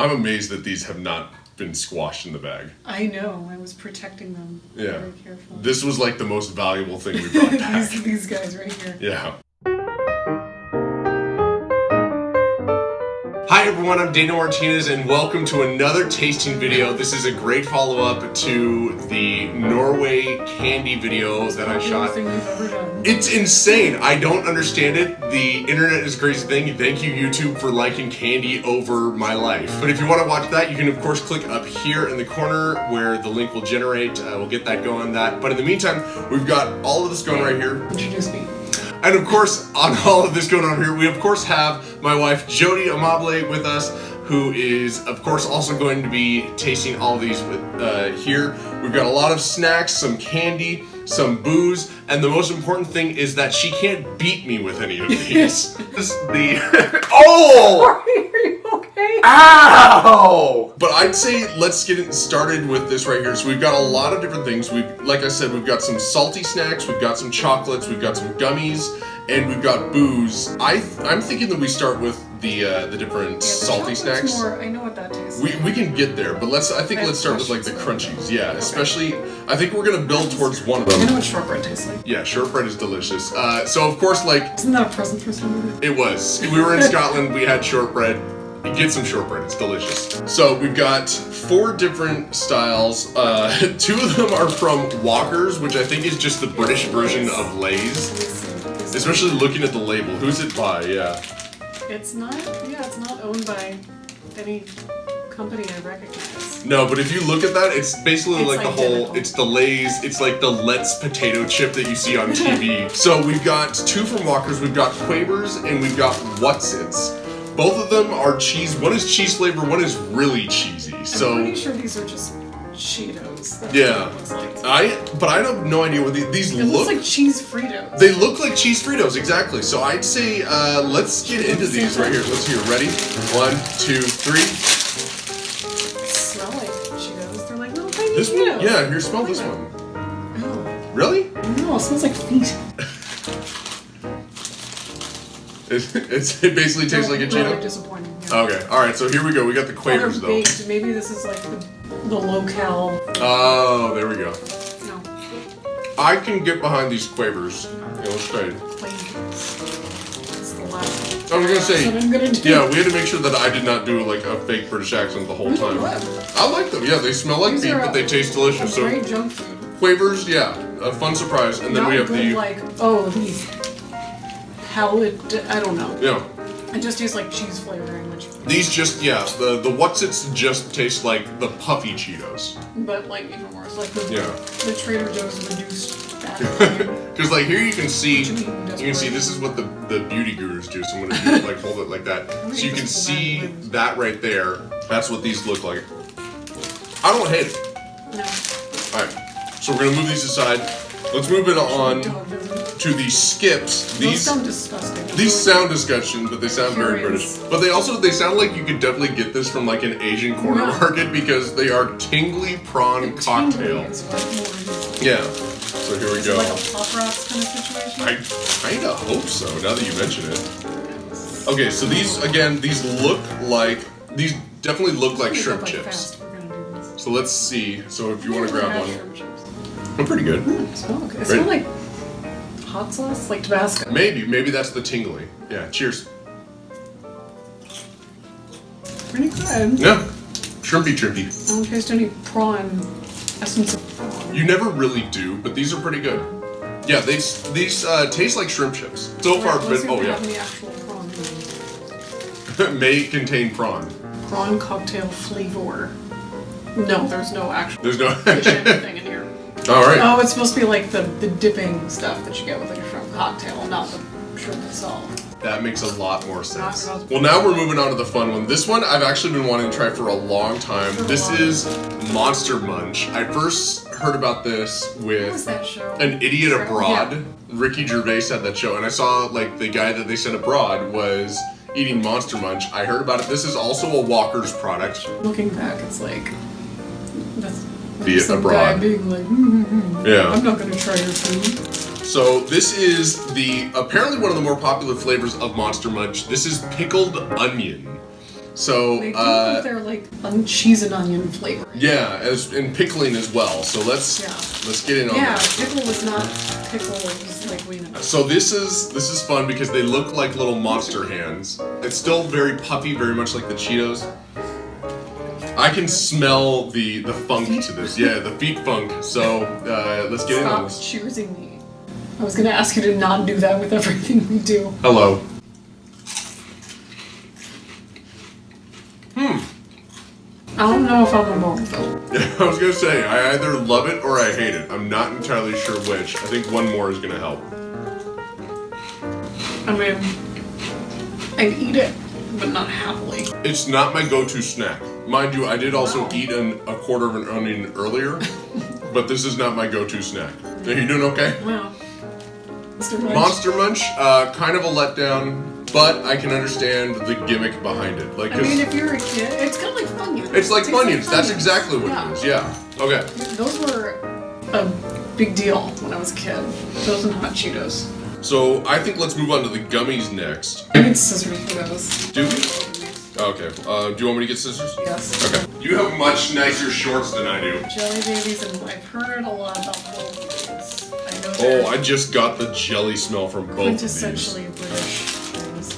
I'm amazed that these have not been squashed in the bag. I know. I was protecting them very carefully. This was like the most valuable thing we brought back. these guys right here. Yeah. Hi everyone, I'm Daniel Martinez and welcome to another tasting video. This is a great follow-up to the Norway candy video that I shot. Thing we've ever done. It's insane. I don't understand it. The internet is a crazy thing. Thank you, YouTube, for liking candy over my life. But if you want to watch that, you can of course click up here in the corner where the link will generate. We'll get that going. But in the meantime, we've got all of this going right here. Introduce me. And of course, on all of this going on here, we of course have my wife Jody and I with us, who is of course also going to be tasting all of these here. We've got a lot of snacks, some candy, some booze, and the most important thing is that she can't beat me with any of these. Oh! Are you okay? Ow! But I'd say let's get it started with this right here. So we've got a lot of different things. Like I said, we've got some salty snacks, we've got some chocolates, we've got some gummies, and we've got booze. I'm thinking that we start with the different salty snacks. I know what that tastes like. We can get there, but let's start with like the crunchies. Yeah, okay. Especially I think we're gonna build towards one of them. I know what shortbread tastes like. Yeah, shortbread is delicious. So of course, like, isn't that a present for somebody? It was. We were in Scotland. We had shortbread. Get some shortbread, it's delicious. So we've got 4 different styles. 2 of them are from Walker's, which I think is just the British version of Lay's. Especially looking at the label. Who's it by? Yeah. It's not owned by any company I recognize. No, but if you look at that, it's basically like the whole, it's the Lay's, it's like the Let's potato chip that you see on TV. So we've got 2 from Walker's, we've got Quavers, and we've got What's-Its. Both of them are cheese. One is cheese flavor, one is really cheesy. So I'm pretty sure these are just Cheetos. That's yeah, what it looks like. But I have no idea what these look. It looks like cheese Fritos. They look like cheese Fritos, exactly. So I'd say let's get into these right here. Let's hear. Ready? 1, 2, 3. They smell like Cheetos. They're like little tiny This Cheetos. one? Yeah, here, smell this one. Oh. Really? No, it smells like feet. It basically tastes like a Cheeto? Really disappointing. Yeah. Okay, alright, so here we go. We got the Quavers, though. Baked. Maybe this is like the locale. Oh, there we go. No. I can get behind these Quavers. Yeah, let's try it. It's the last. I was gonna say, that's what I'm gonna do. yeah, we had to make sure that I did not do like a fake British accent the whole time. I like them, yeah, they smell like beef, but they taste delicious. So great junk food. Quavers, yeah, a fun surprise. And then we have good, these. I don't know. Yeah. It just tastes like cheese flavoring, which. These just, yeah, the What's-Its just taste like the puffy Cheetos. But like even worse, like the Trader Joe's reduced fat. Because like here you can see this is what the beauty gurus do. So I'm gonna do, like hold it like that, so you can see that right there. That's what these look like. I don't hate it. No. All right, so we're gonna move these aside. Let's move it on to the skips. These sound disgusting. These sound disgusting, but they sound very British. But they sound like you could definitely get this from like an Asian corner market because they are tingly prawn cocktail. Yeah. So here we go. Like a Pop Rocks kind of situation? I kinda hope so, now that you mention it. Okay, so these definitely look like shrimp chips. So let's see. So if you want to grab one. They're pretty good. Smell good. It smells like hot sauce, like Tabasco. Maybe that's the tingly. Yeah, cheers. Pretty good. Yeah, shrimpy. I don't taste any prawn essence of prawn. You never really do, but these are pretty good. Yeah, these taste like shrimp chips. So far, but oh yeah. The actual prawn. May contain prawn. Prawn cocktail flavor. No, there's no actual. There's no fish anything in here. All right. Oh, it's supposed to be like the dipping stuff that you get with like a shrimp cocktail, not the shrimp itself. That makes a lot more sense. Well, now we're moving on to the fun one. This one I've actually been wanting to try for a long time. This is Monster Munch. I first heard about this with An Idiot Abroad. Yeah. Ricky Gervais had that show, and I saw like the guy that they sent abroad was eating Monster Munch. I heard about it. This is also a Walker's product. Looking back, it's like that's be it abroad. Guy being like, yeah, I'm not gonna try your food. So this is apparently one of the more popular flavors of Monster Munch. This is pickled onion. So, They do if they're like cheese and onion flavor. Yeah, and pickling as well. So let's get in on that. Yeah, pickle was not pickle like we know. So this is fun because they look like little monster hands. It's still very puffy, very much like the Cheetos. I can smell the funk to this. Yeah, the feet funk. So let's get in on this. Stop choosing me. I was gonna ask you to not do that with everything we do. Hello. I don't know if I'm a bone though. I was gonna say, I either love it or I hate it. I'm not entirely sure which. I think one more is gonna help. I mean, I eat it, but not happily. It's not my go-to snack. Mind you, I did also eat a quarter of an onion earlier, but this is not my go-to snack. Are you doing okay? Wow. Mr. Munch. Monster Munch, kind of a letdown. But I can understand the gimmick behind it. Like, I mean, if you're a kid, it's kind of like Funyuns. It's like Funyuns. That's Funyuns. exactly what it is. Yeah. Okay. Those were a big deal when I was a kid. Those and hot Cheetos. So I think let's move on to the gummies next. I need scissors for those. Do we? Okay. Do you want me to get scissors? Yes. Okay. You have much nicer shorts than I do. Jelly babies, and I've heard a lot about both of these. I know they're I just got the jelly smell from both of these. quintessentially British things.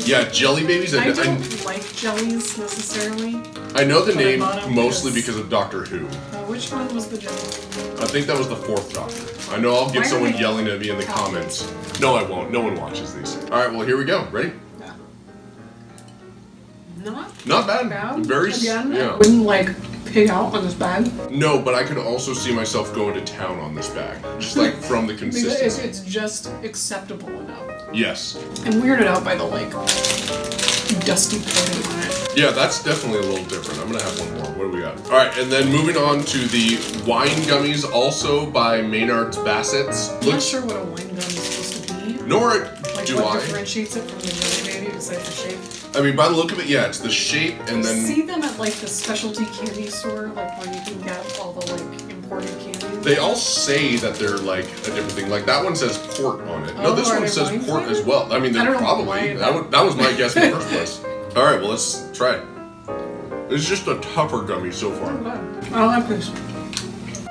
Yeah, jelly babies. I don't like jellies necessarily. I know the But I name bought 'em mostly because of Doctor Who. Which one was the jelly? I think that was the 4th Doctor. I know I'll Why get are someone they yelling at me in the comments. No, I won't. No one watches these. All right, well, here we go. Ready? Yeah. Not bad. Very Again, yeah. I wouldn't like pig out on this bag. No, but I could also see myself going to town on this bag, just like from the Because consistency. it's just acceptable enough. Yes. I'm weirded out by the like dusty coating on it. Yeah, that's definitely a little different. I'm gonna have one more. What do we got? All right, and then moving on to the wine gummies, also by Maynard's Bassett's. I'm not sure what a wine gum is supposed to be. Nor Like do what I. differentiates it from the jelly baby besides the shape? I mean, by the look of it, yeah, it's the shape, and You then see them at like the specialty candy store, like where you can get all the like imported candy. they all say that they're like a different thing. Like that one says port on it. No, Oh, this are one they says wine port as flavored? well. I mean, I they're don't know probably. why That was my guess in the first place. All right, well, let's try it. It's just a tougher gummy so far. I don't have this.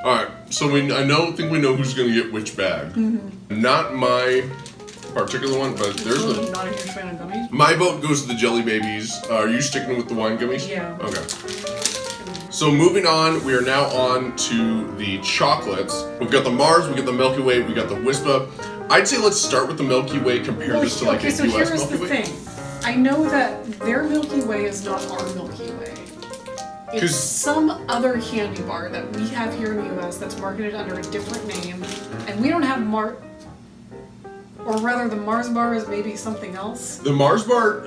All right, so think we know who's gonna get which bag. Mm-hmm. Not my particular one, but there's I'm the. not a huge fan of gummies. My vote goes to the jelly babies. Are you sticking with the wine gummies? Yeah. Okay. So moving on, we are now on to the chocolates. We've got the Mars, we got the Milky Way, we got the Wispa. I'd say let's start with the Milky Way. Compare this to like a so US here's Milky the Way. thing. I know that their Milky Way is not our Milky Way. It's 'Cause- some other candy bar that we have here in the US that's marketed under a different name, and we don't have or rather the Mars bar is maybe something else. The Mars bar,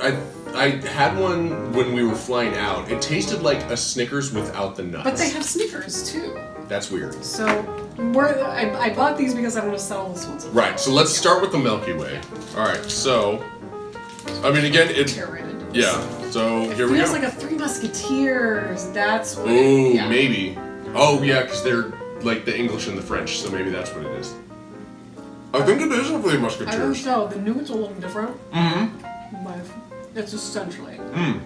I had one when we were flying out. It tasted like a Snickers without the nuts. But they have Snickers too. That's weird. So I bought these because I want to sell this one. Right, so let's start with the Milky Way. All right, so, I mean, again, yeah, so here we go. It feels like a Three Musketeers. That's what. Ooh, yeah. maybe. Oh, yeah, because they're like the English and the French, so maybe that's what it is. I think it is a Three I don't Musketeers. know. The nougat's a little different. Mm-hmm. But it's essentially. Mm.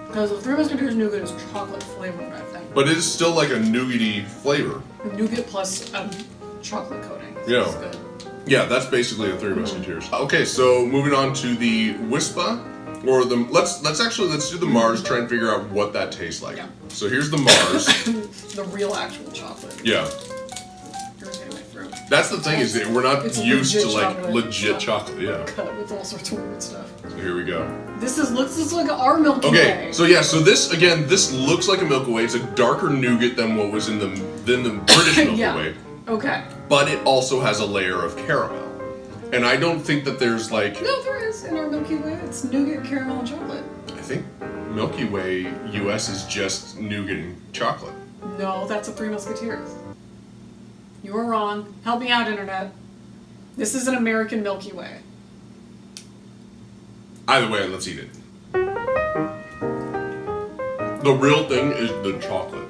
Because the Three Musketeers nougat is chocolate flavored, I think. But it is still like a nougaty flavor. Nougat plus chocolate coating. Yeah. It's good. Yeah, that's basically a Three Musketeers. Okay, so moving on to the Wispa, or the let's do the Mars. Try and figure out what that tastes like. Yeah. So here's the Mars. The real actual chocolate. Yeah. Irritating my throat. That's the thing is that we're not It's used to legit like chocolate. legit chocolate. Yeah. Cut with all sorts of weird stuff. So here we go. This looks like our Milky Okay, Way. so yeah, so this looks like a Milky Way. It's a darker nougat than what was in the British Milky Yeah. Way, Okay. but it also has a layer of caramel. And I don't think that there's like No, there is in our Milky Way. It's nougat, caramel, and chocolate. I think Milky Way US is just nougat and chocolate. No, that's a Three Musketeers. You were wrong. Help me out, Internet. This is an American Milky Way. Either way, let's eat it. The real thing is the chocolate.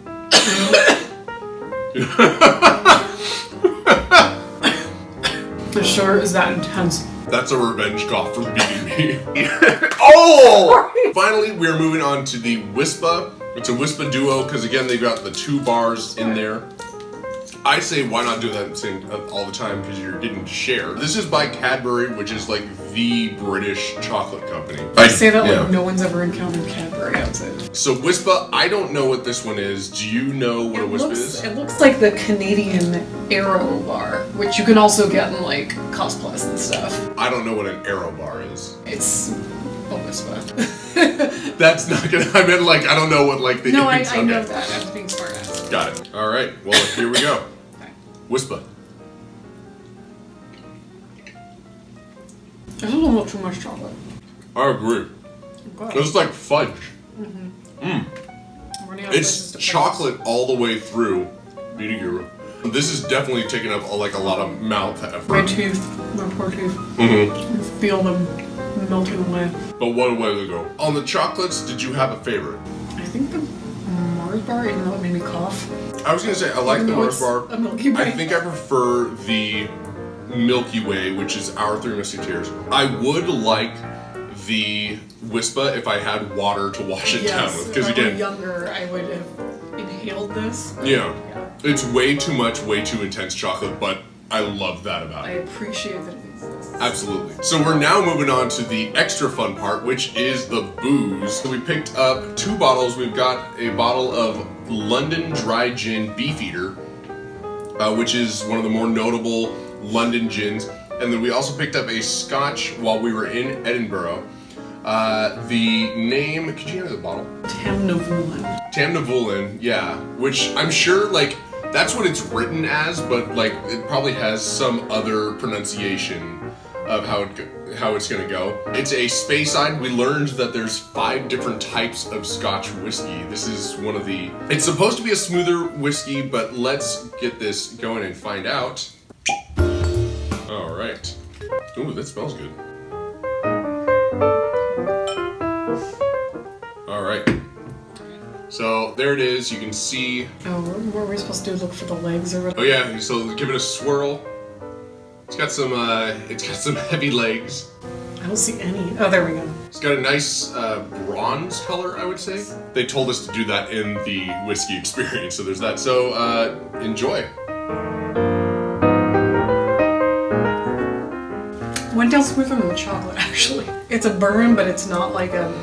It sure is that intense. That's a revenge cough for beating me. Oh! Finally, we are moving on to the Wispa. It's a Wispa duo because again, they've got the 2 bars in there. I say why not do that same all the time because you're getting to share. This is by Cadbury, which is like the British chocolate company. I say that like no one's ever encountered Cadbury outside. So Wispa, I don't know what this one is. Do you know what a Wispa is? It looks like the Canadian Aero bar, which you can also get in like Cost Plus and stuff. I don't know what an Aero bar is. It's a Wispa. That's not gonna. I meant like I don't know what like the. No, I know that. I was being smart ass. Got it. All right. Well, here we go. Wispa. There's a little too much chocolate. I agree. Okay. It's like fudge. We're running out of It's chocolate all the way through. Guru. This is definitely taking up like a lot of mouth effort. My tooth, my poor tooth. Mm-hmm. I feel them melting away. But one way to go. On the chocolates, did you have a favorite? I think the Mars bar, even though it made me cough. I was gonna say I like the Mars bar. A Milky Way. I think I prefer the Milky Way, which is our Three Musketeers. I would like the Wispa if I had water to wash it down with. Because if I were again, younger, I would have inhaled this. Yeah, it's way too much, way too intense chocolate, but I love that about I it. appreciate that it exists. Absolutely. So we're now moving on to the extra fun part, which is the booze. So we picked up 2 bottles. We've got a bottle of London Dry Gin Beefeater, which is one of the more notable London gins. And then we also picked up a Scotch while we were in Edinburgh. The name, could you hear the bottle? Tamnavulin. Tamnavulin, yeah. Which I'm sure, like, that's what it's written as, but like it probably has some other pronunciation of how it's gonna go. It's a Speyside. We learned that there's 5 different types of Scotch whiskey. This is one of the. It's supposed to be a smoother whiskey, but let's get this going and find out. All right. Ooh, that smells good. All right. So there it is. You can see. Oh, what were we supposed to do? Look for the legs or whatever? Oh yeah. So give it a swirl. It's got some heavy legs. I don't see any. Oh, there we go. It's got a nice bronze color, I would say. They told us to do that in the whiskey experience, so there's that. So enjoy. Went down smoother than the chocolate, actually. It's a burn, but it's not like a.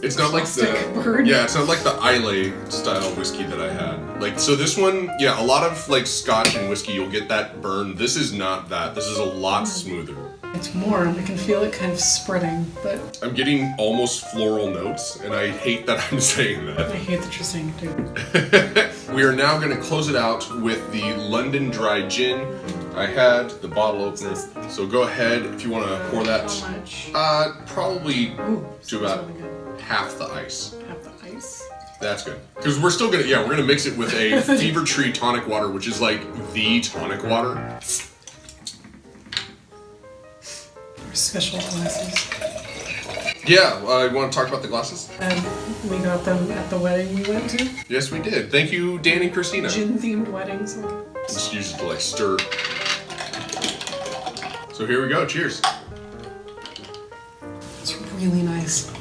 It's not like the burn. Yeah, it's not like the Islay style whiskey that I had. Like so this one, yeah, a lot of like Scotch and whiskey you'll get that burn. This is not that. This is a lot smoother. It's warm. I can feel it kind of spreading, but I'm getting almost floral notes, and I hate that I'm saying that. I hate that you're saying it too. We are now going to close it out with the London Dry Gin. I had the bottle opener, so go ahead if you want to pour that. How much? Probably to about really good. half the ice. Half the ice. That's good. Because we're still gonna, we're gonna mix it with a Fever Tree tonic water, which is like the tonic water. Our special glasses. Yeah, you want to talk about the glasses? We got them at the wedding we went to. Yes, we did. Thank you, Dan and Christina. Gin-themed weddings. Just use it to like stir. So here we go. Cheers. It's really nice.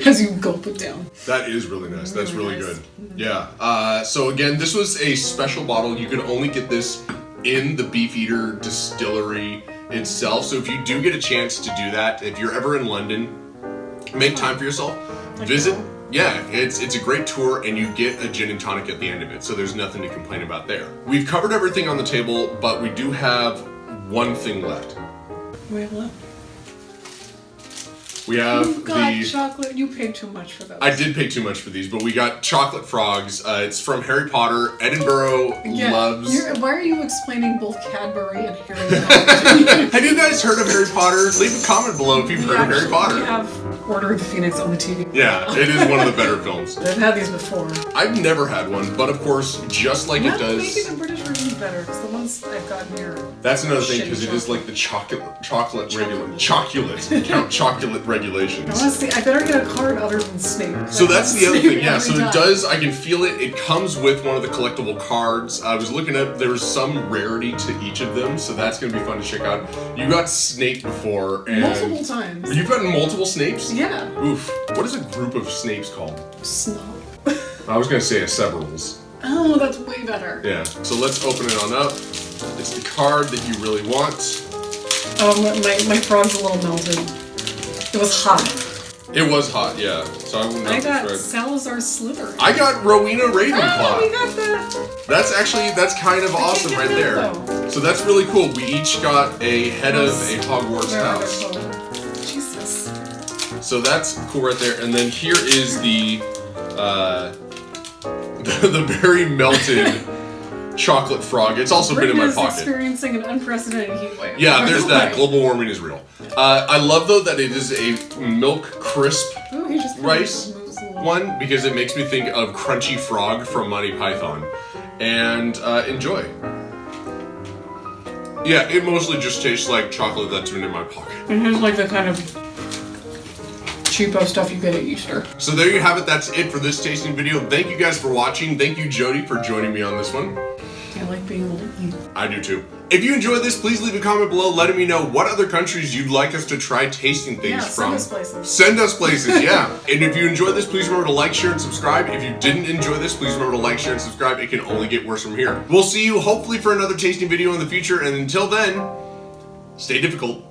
As you gulp it down. That is really nice. That's really nice. good. Yeah. So again, this was a special bottle. You can only get this in the Beefeater distillery itself. So if you do get a chance to do that, if you're ever in London, make time for yourself. Visit. Yeah, it's a great tour, and you get a gin and tonic at the end of it. So there's nothing to complain about there. We've covered everything on the table, but we do have one thing left. We have left. We have You've got chocolate. You paid too much for those. I did pay too much for these, but we got chocolate frogs. It's from Harry Potter. Edinburgh loves. Why are you explaining both Cadbury and Harry Potter? Have you guys heard of Harry Potter? Leave a comment below if you've heard of Harry Potter. We have Order of the Phoenix on the TV. Yeah, it is one of the better films. I've had these before. I've never had one, but of course, just like it does. Maybe the British version is better, because the ones I've gotten here. That's another thing, because it is like the chocolate regulations. Honestly, I better get a card other than Snape. So that's the other thing, yeah. So it does, I can feel it. It comes with one of the collectible cards. I was looking at, there's some rarity to each of them, so that's going to be fun to check out. You got Snape before, and multiple times. You've gotten multiple Snapes? Yeah. Oof. What is a group of Snapes called? Snob. I was going to say a Severals. Oh, that's way better. Yeah. So let's open it on up. It's the card that you really want. Oh, my frog's a little melted. It was hot. It was hot, yeah. So I wouldn't I got Salazar Slytherin. I got Rowena Ravenclaw. Oh, we got that. That's kind of awesome right there. Though. So that's really cool. We each got a head of a Hogwarts house. Jesus. So that's cool right there. And then here is the very melted chocolate frog. It's also been in my pocket. Experiencing an unprecedented heat wave. Yeah, there's that. Global warming is real. I love though that it is a milk crisp rice one, because it makes me think of Crunchy Frog from Monty Python. And enjoy. Yeah, it mostly just tastes like chocolate that's been in my pocket. It has like the kind of cheapo stuff you get at Easter. So there you have it. That's it for this tasting video. Thank you guys for watching. Thank you, Jody, for joining me on this one. I like being able to eat. I do too. If you enjoyed this, please leave a comment below letting me know what other countries you'd like us to try tasting things from. Send us places. Send us places, yeah. And if you enjoyed this, please remember to like, share, and subscribe. If you didn't enjoy this, please remember to like, share, and subscribe. It can only get worse from here. We'll see you hopefully for another tasting video in the future, and until then, stay difficult.